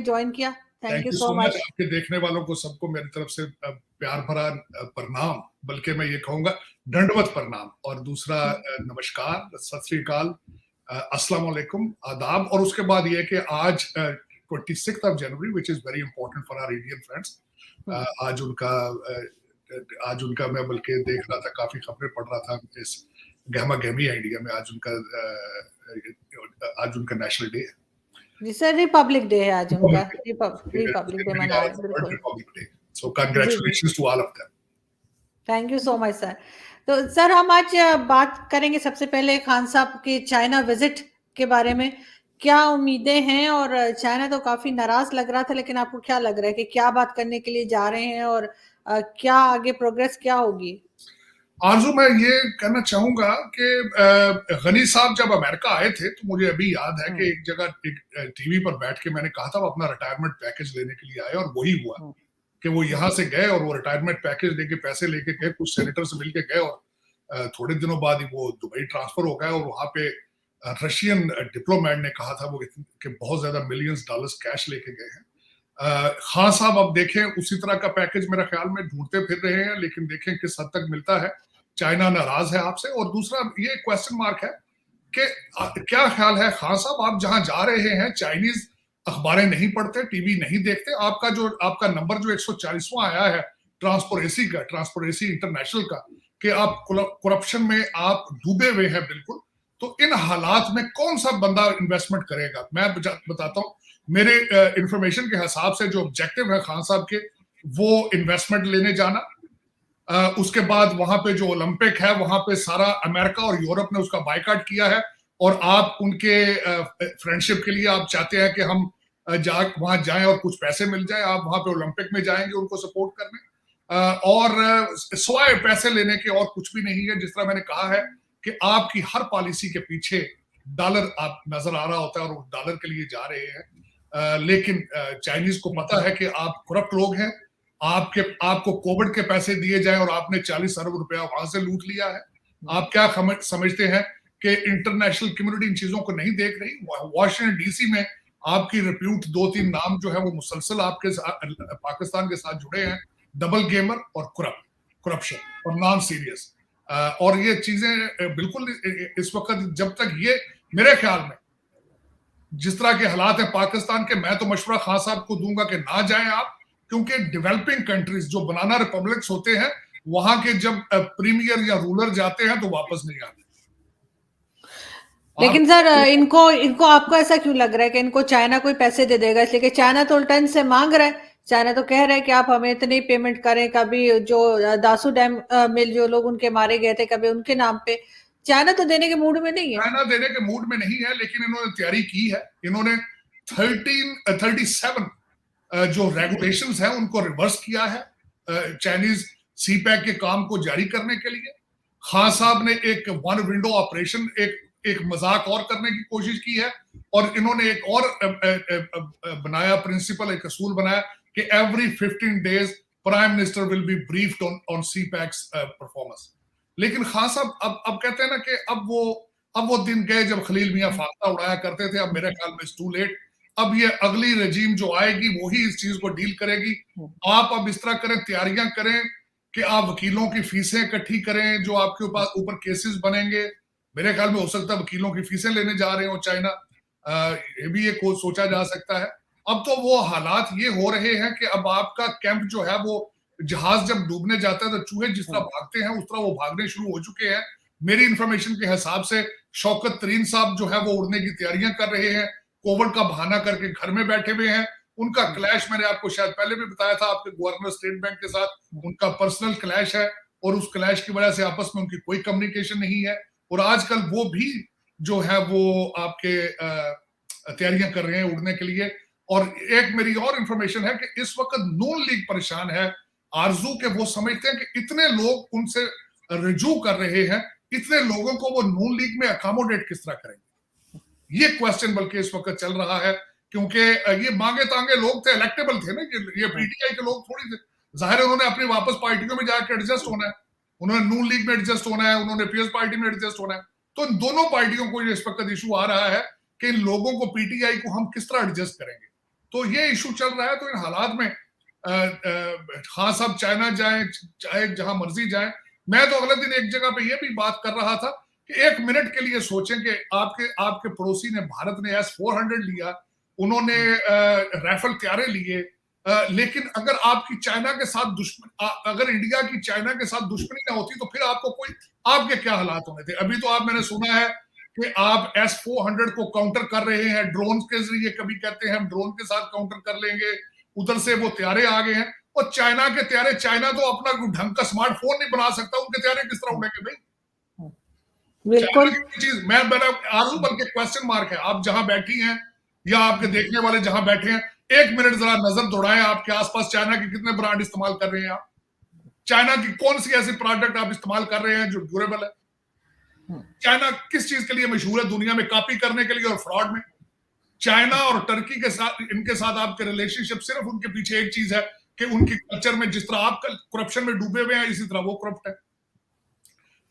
Join किया। Thank thank you you so so much. Much. आपके देखने वालों को सबको मेरी तरफ से प्यार भरा प्रणाम, बल्कि मैं ये कहूंगा दंडवत प्रणाम, और दूसरा नमस्कार, सत श्री अकाल, अस्सलाम वालेकुम, आदाब। और उसके बाद ये कि आज 26 जनवरी which is very important for our Indian friends, आज उनका मैं बल्कि देख रहा था, काफी खबरें पढ़ रहा था, इस गहमा गहमी है इंडिया में, आज उनका नेशनल डे है जी सर, रिपब्लिक डे है आज उनका। रिपब्लिक डे मना रहे हैं, बिल्कुल। Republic day. सो जी जी, congratulations to all of them. Thank you so much sir. तो सर हम आज बात करेंगे सबसे पहले खान साहब के चाइना विजिट के बारे में। क्या उम्मीदें हैं? और चाइना तो काफी नाराज लग रहा था, लेकिन आपको क्या लग रहा है कि क्या बात करने के लिए जा रहे हैं, और क्या आगे प्रोग्रेस क्या होगी? आरजू, मैं ये कहना चाहूंगा कि गनी साहब जब अमेरिका आए थे तो मुझे अभी याद है कि एक जगह एक टीवी पर बैठ के मैंने कहा था वो अपना रिटायरमेंट पैकेज लेने के लिए आए, और वही हुआ कि वो यहाँ से गए और वो रिटायरमेंट पैकेज लेके, पैसे लेके गए, कुछ सेनेटर से मिलके गए, और थोड़े दिनों बाद ही वो दुबई ट्रांसफर हो गए। और वहां पे रशियन डिप्लोमेट ने कहा था वो कि बहुत ज्यादा मिलियंस डॉलर्स कैश लेके गए हैं। खान साहब अब देखें उसी तरह का पैकेज मेरा ख्याल में ढूंढते फिर रहे हैं, लेकिन देखें किस हद तक मिलता है। चाइना नाराज है आपसे। और दूसरा ये क्वेश्चन मार्क है कि क्या ख्याल है खान साहब, आप जहां जा रहे हैं, चाइनीज अखबारें नहीं पढ़ते, टीवी नहीं देखते, आपका नंबर जो 140वां आया है ट्रांसपेरेंसी इंटरनेशनल का, कि आप करप्शन में आप डूबे हुए हैं बिल्कुल, तो इन हालात में कौन सा बंदा इन्वेस्टमेंट करेगा? मैं बताता हूं, मेरे इंफॉर्मेशन के हिसाब से जो ऑब्जेक्टिव है खान साहब के, वो इन्वेस्टमेंट लेने जाना, उसके बाद वहां पे जो ओलंपिक है वहां पे सारा अमेरिका और यूरोप ने उसका बायकॉट किया है, और आप उनके फ्रेंडशिप के लिए आप चाहते हैं कि हम वहां जाएं और कुछ पैसे मिल जाए, आप वहां पे ओलंपिक में जाएंगे उनको सपोर्ट करने, और सिवाय पैसे लेने के और कुछ भी नहीं है। जिस तरह मैंने कहा है कि आपकी हर पॉलिसी के पीछे डॉलर आप नजर आ रहा होता है, और वो डॉलर के लिए जा रहे हैं। लेकिन चाइनीज को पता है कि आप करप्ट लोग हैं, आपको कोविड के पैसे दिए जाए और आपने 40 अरब रुपया वहां से लूट लिया है। आप क्या समझते हैं कि इंटरनेशनल कम्युनिटी इन चीजों को नहीं देख रही? वॉशिंगटन डीसी में आपकी रिप्यूट 2-3 नाम जो है वो मुसलसल आपके पाकिस्तान के साथ जुड़े हैं, डबल गेमर और करप्शन और नॉन सीरियस। और ये चीजें बिल्कुल इस वक्त, जब तक ये, मेरे ख्याल में जिस तरह के हालात है पाकिस्तान के, मैं तो मशवरा खान साहब को दूंगा कि ना जाएं आप, क्योंकि डेवलपिंग कंट्रीज जो बनाना रिपब्लिक्स होते हैं, वहां के जब प्रीमियर या रूलर जाते हैं तो वापस नहीं आते। लेकिन सर इनको आपको ऐसा क्यों लग रहा है कि इनको चाइना कोई पैसे दे देगा? इसलिए कि चाइना तो उल्टा इनसे मांग रहा है। चाइना तो कह रहा है कि आप हमें इतनी पेमेंट करें। कभी जो दासू डैम मिल जो लोग उनके मारे गए थे, कभी उनके नाम पे। चाइना तो देने के मूड में नहीं है। चाइना देने के मूड में नहीं है, लेकिन इन्होंने तैयारी की है। इन्होंने 37 जो रेगुलेशंस हैं उनको रिवर्स किया है चाइनीज सीपैक के काम को जारी करने के लिए। खान साहब ने एक वन विंडो ऑपरेशन, एक मजाक और करने की कोशिश की है, और इन्होंने एक और बनाया प्रिंसिपल, एक असूल बनाया कि every 15 days prime minister will be briefed on CPEC's performance. लेकिन खान साहब अब कहते हैं ना कि अब वो दिन गए जब खलील मियां फाख्ता उड़ाया करते थे। अब मेरे ख्याल में टू लेट। अब ये अगली रजीम जो आएगी वही इस चीज को डील करेगी। आप अब इस तरह करें, तैयारियां करें कि आप वकीलों की फीसें इकट्ठी करें, जो आपके ऊपर केसेस बनेंगे। मेरे ख्याल में हो सकता है वकीलों की फीसें लेने जा रहे हो चाइना, ये भी एक सोचा जा सकता है। अब तो वो हालात ये हो रहे हैं कि अब आपका कैंप जो है, वो जहाज जब डूबने जाता है तो चूहे जिस तरह भागते हैं उस तरह वो भागने शुरू हो चुके हैं। मेरी इंफॉर्मेशन के हिसाब से शौकत तरीन साहब जो है वो उड़ने की तैयारियां कर रहे हैं, कोविड का बहाना करके घर में बैठे हुए हैं। उनका क्लैश मैंने आपको शायद पहले भी बताया था, आपके गवर्नर स्टेट बैंक के साथ उनका पर्सनल क्लैश है, और उस क्लैश की वजह से आपस में उनकी कोई कम्युनिकेशन नहीं है। और आजकल वो भी जो है वो आपके तैयारियां कर रहे हैं उड़ने के लिए। और एक मेरी और इंफॉर्मेशन है कि इस वक्त नून लीग परेशान है आरजू के। वो समझते हैं कि इतने लोग उनसे रिजू कर रहे हैं, इतने लोगों को वो नून लीग में अकोमोडेट किस तरह करेंगे, ये क्वेश्चन बल्कि इस वक्त चल रहा है। क्योंकि ये मांगे तांगे लोग थे, इलेक्टेबल थे ना, ये पीटीआई के लोग थोड़ी थे। जाहिर है उन्होंने अपनी वापस पार्टियों में जाकर एडजस्ट होना है, उन्होंने नून लीग में एडजस्ट होना है, उन्होंने पीएस पार्टी में एडजस्ट होना है। तो इन दोनों पार्टियों को इस वक्त इशू आ रहा है कि इन लोगों को, पीटीआई को हम किस तरह एडजस्ट करेंगे। तो ये इशू चल रहा है। तो इन हालात में खान साहब चाइना जाए चाहे जहां मर्जी जाए, मैं तो अगले दिन एक जगह पे ये भी बात कर रहा था कि एक मिनट के लिए सोचें कि आपके आपके पड़ोसी ने, भारत ने S-400 लिया, उन्होंने राइफल त्यारे लिए, लेकिन अगर आपकी चाइना के साथ अगर इंडिया की चाइना के साथ दुश्मनी ना होती तो फिर आपके क्या हालात होने थे। अभी तो मैंने सुना है कि आप S-400 को काउंटर कर रहे हैं ड्रोन के जरिए, कभी कहते हैं हम ड्रोन के साथ काउंटर कर लेंगे, उधर से वो त्यारे आ गए हैं। और चाइना के त्यारे, चाइना तो अपना ढंग का स्मार्टफोन नहीं बना सकता, उनके त्यारे किस तरह उड़ेंगे भाई। बिल्कुल चीज मेरा आजू बल्कि क्वेश्चन मार्क है। आप जहां बैठी हैं या आपके देखने वाले जहां बैठे हैं, एक मिनट जरा नजर दौड़ाएं आपके आसपास चाइना के कितने ब्रांड इस्तेमाल कर रहे हैं आप। चाइना की कौन सी ऐसी प्रोडक्ट आप इस्तेमाल कर रहे हैं जो ड्यूरेबल है। चाइना किस चीज के लिए मशहूर है दुनिया में? कॉपी करने के लिए और फ्रॉड में। चाइना और टर्की के साथ, इनके साथ आपके रिलेशनशिप सिर्फ उनके पीछे एक चीज है कि उनकी कल्चर में जिस तरह आप करप्शन में डूबे हुए हैं, इसी तरह वो करप्ट है।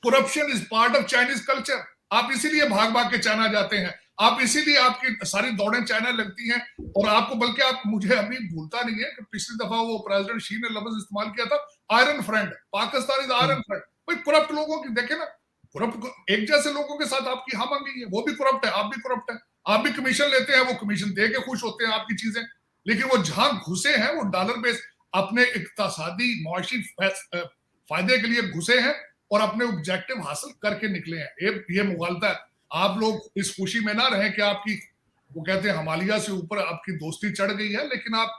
Corruption is part of Chinese culture. आप इसीलिए भाग भाग के चाइना जाते हैं, आप इसीलिए आपकी सारी दौड़ें चाइना लगती हैं। और आपको, बल्कि आप, मुझे अभी भूलता नहीं है कि पिछली दफा वो प्रेसिडेंट शी ने लफ्ज इस्तेमाल किया था, iron friend. Pakistan is iron friend. भाई करप्ट लोगों की देखे ना, करप्ट एक जैसे लोगों के साथ आपकी हम मंगी है, वो भी करप्ट है, आप भी करप्ट है। आप भी कमीशन लेते हैं, वो कमीशन दे के खुश होते हैं आपकी चीजें, लेकिन वो जहां घुसे हैं वो डॉलर बेस अपने इक्तिसादी मुआशी फायदे के लिए घुसे हैं और अपने ऑब्जेक्टिव हासिल करके निकले हैं। ये मुगालता है। आप लोग इस खुशी में ना रहें कि आपकी, वो कहते हैं हिमालय से ऊपर आपकी दोस्ती चढ़ गई है, लेकिन आप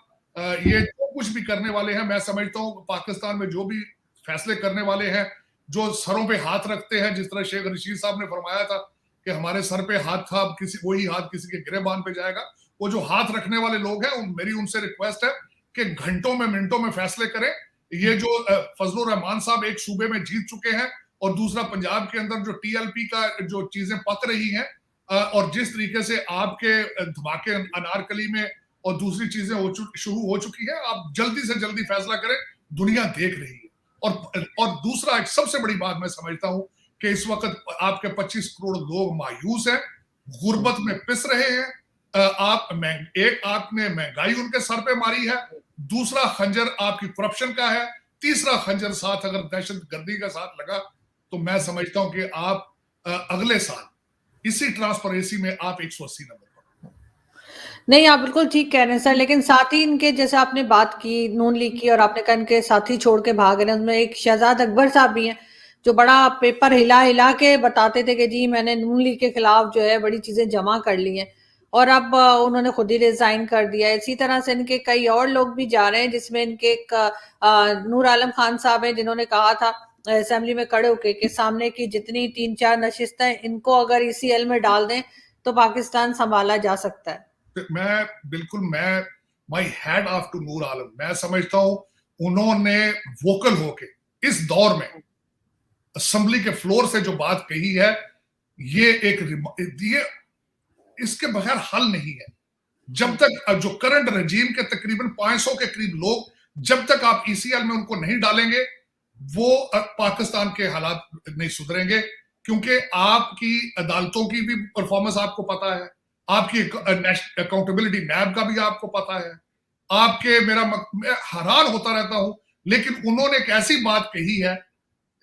ये जो कुछ भी करने वाले हैं, मैं समझता हूँ पाकिस्तान में जो भी फैसले करने वाले हैं, जो सरों पे हाथ रखते हैं, जिस तरह शेख रशीद साहब ने फरमाया था कि हमारे सर पे हाथ था, वही हाथ किसी के गिरेबान पे जाएगा। वो जो हाथ रखने वाले लोग हैं, मेरी उनसे रिक्वेस्ट है कि घंटों में मिनटों में फैसले करें। ये जो फजलुर रहमान साहब एक सूबे में जीत चुके हैं और दूसरा पंजाब के अंदर जो TLP का जो चीजें पक रही हैं, और जिस तरीके से आपके धमाके अनारकली में और दूसरी चीजें शुरू हो चुकी है, आप जल्दी से जल्दी फैसला करें। दुनिया देख रही है। और दूसरा एक सबसे बड़ी बात मैं समझता हूं कि इस वक्त आपके 25 करोड़ लोग मायूस हैं, गुर्बत में पिस रहे हैं। आपने महंगाई उनके सर पे मारी है, दूसरा खंजर आपकी करप्शन का है, तीसरा खंजर साथ अगर दहशतगर्दी का साथ लगा तो मैं समझता हूं कि आप अगले साल इसी ट्रांसपेरेंसी में आप 180 नंबर पर। नहीं, आप बिल्कुल ठीक कह रहे हैं सर, लेकिन साथ ही इनके, जैसे आपने बात की नून लीग की और आपने कहा इनके साथी छोड़ के भाग रहे हैं, उसमें एक शहजाद अकबर साहब भी हैं जो बड़ा पेपर हिला हिला के बताते थे कि जी मैंने नून लीग के खिलाफ जो है बड़ी चीजें जमा कर ली हैं, और अब उन्होंने खुद ही रिजाइन कर दिया है। इसी तरह से इनके कई और लोग भी जा रहे हैं, जिसमें इनके एक नूर आलम खान साहब हैं जिन्होंने कहा था असेंबली में खड़े होके कि सामने की जितनी 3-4 नशिस्तें इनको अगर ECL में डाल दें तो पाकिस्तान संभाला जा सकता है। मैं my head of to Noor Alam. मैं समझता हूं उन्होंने वोकल होके इस दौर में असेंबली के फ्लोर से जो बात कही है, ये इसके बगैर हल नहीं है। जब तक जो करंट रजीम के तकरीबन 500 के करीब लोग, जब तक आप ECL में उनको नहीं डालेंगे, वो पाकिस्तान के हालात नहीं सुधरेंगे। क्योंकि आपकी अदालतों की भी परफॉर्मेंस आपको पता है, आपकी अकाउंटेबिलिटी नैब का भी आपको पता है, मैं हैरान होता रहता हूं। लेकिन उन्होंने एक ऐसी बात कही है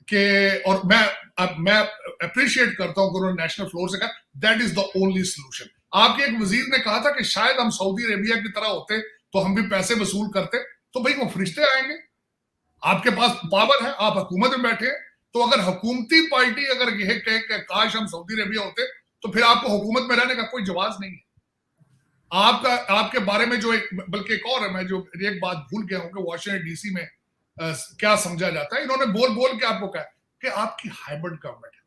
कि, और मैं अप्रिशिएट करता हूं कि उन्होंने नेशनल फ्लोर से कहा that is the only solution. आपके एक वजीर ने कहा था कि शायद हम सऊदी अरेबिया की तरह होते तो हम भी पैसे वसूल करते। तो भाई वो फरिश्ते आएंगे, आपके पास पावर है, आप हुकूमत में बैठे हैं। तो अगर हुकूमती पार्टी अगर यह कहे कि काश हम सऊदी अरेबिया होते, तो फिर आपको हुकूमत में रहने का कोई जवाब नहीं है। आपके बारे में जो बल्कि एक और है, मैं जो एक बात भूल गया हूं कि वॉशिंगटन DC में क्या समझा जाता है। इन्होंने बोल के आपको कहा कि आपकी हाइब्रिड गवर्नमेंट है,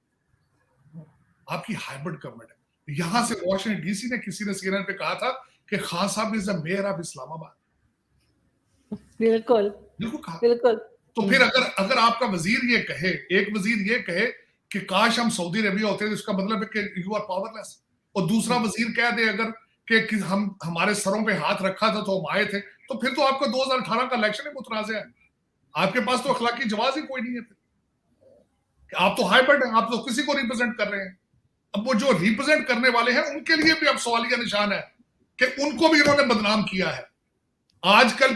आपकी हाइब्रिड गवर्नमेंट है। यहां से वॉशिंगटन DC ने, किसी ने CNN पे कहा था कि खान साहब is the mayor of Islamabad. बिल्कुल कहा। बिल्कुल। तो फिर अगर आपका वजीर ये कहे, एक वजीर ये कहे कि काश हम सऊदी अरेबिया होते, तो इसका मतलब है कि यू आर पावरलेस। और दूसरा वजीर कह दे अगर कि हम हमारे सरों पे हाथ रखा था तो हम आए थे, तो फिर तो आपका 2018 का इलेक्शन ही मुतनाज़ है। आपके पास तो अखलाकी जवाब ही कोई नहीं है। आप तो हाइब्रिड हैं, आप तो किसी को रिप्रेजेंट कर रहे हैं। अब वो जो रिप्रेजेंट करने वाले हैं उनके लिए भी अब सवालिया निशान है कि उनको भी इन्होंने बदनाम किया है। आजकल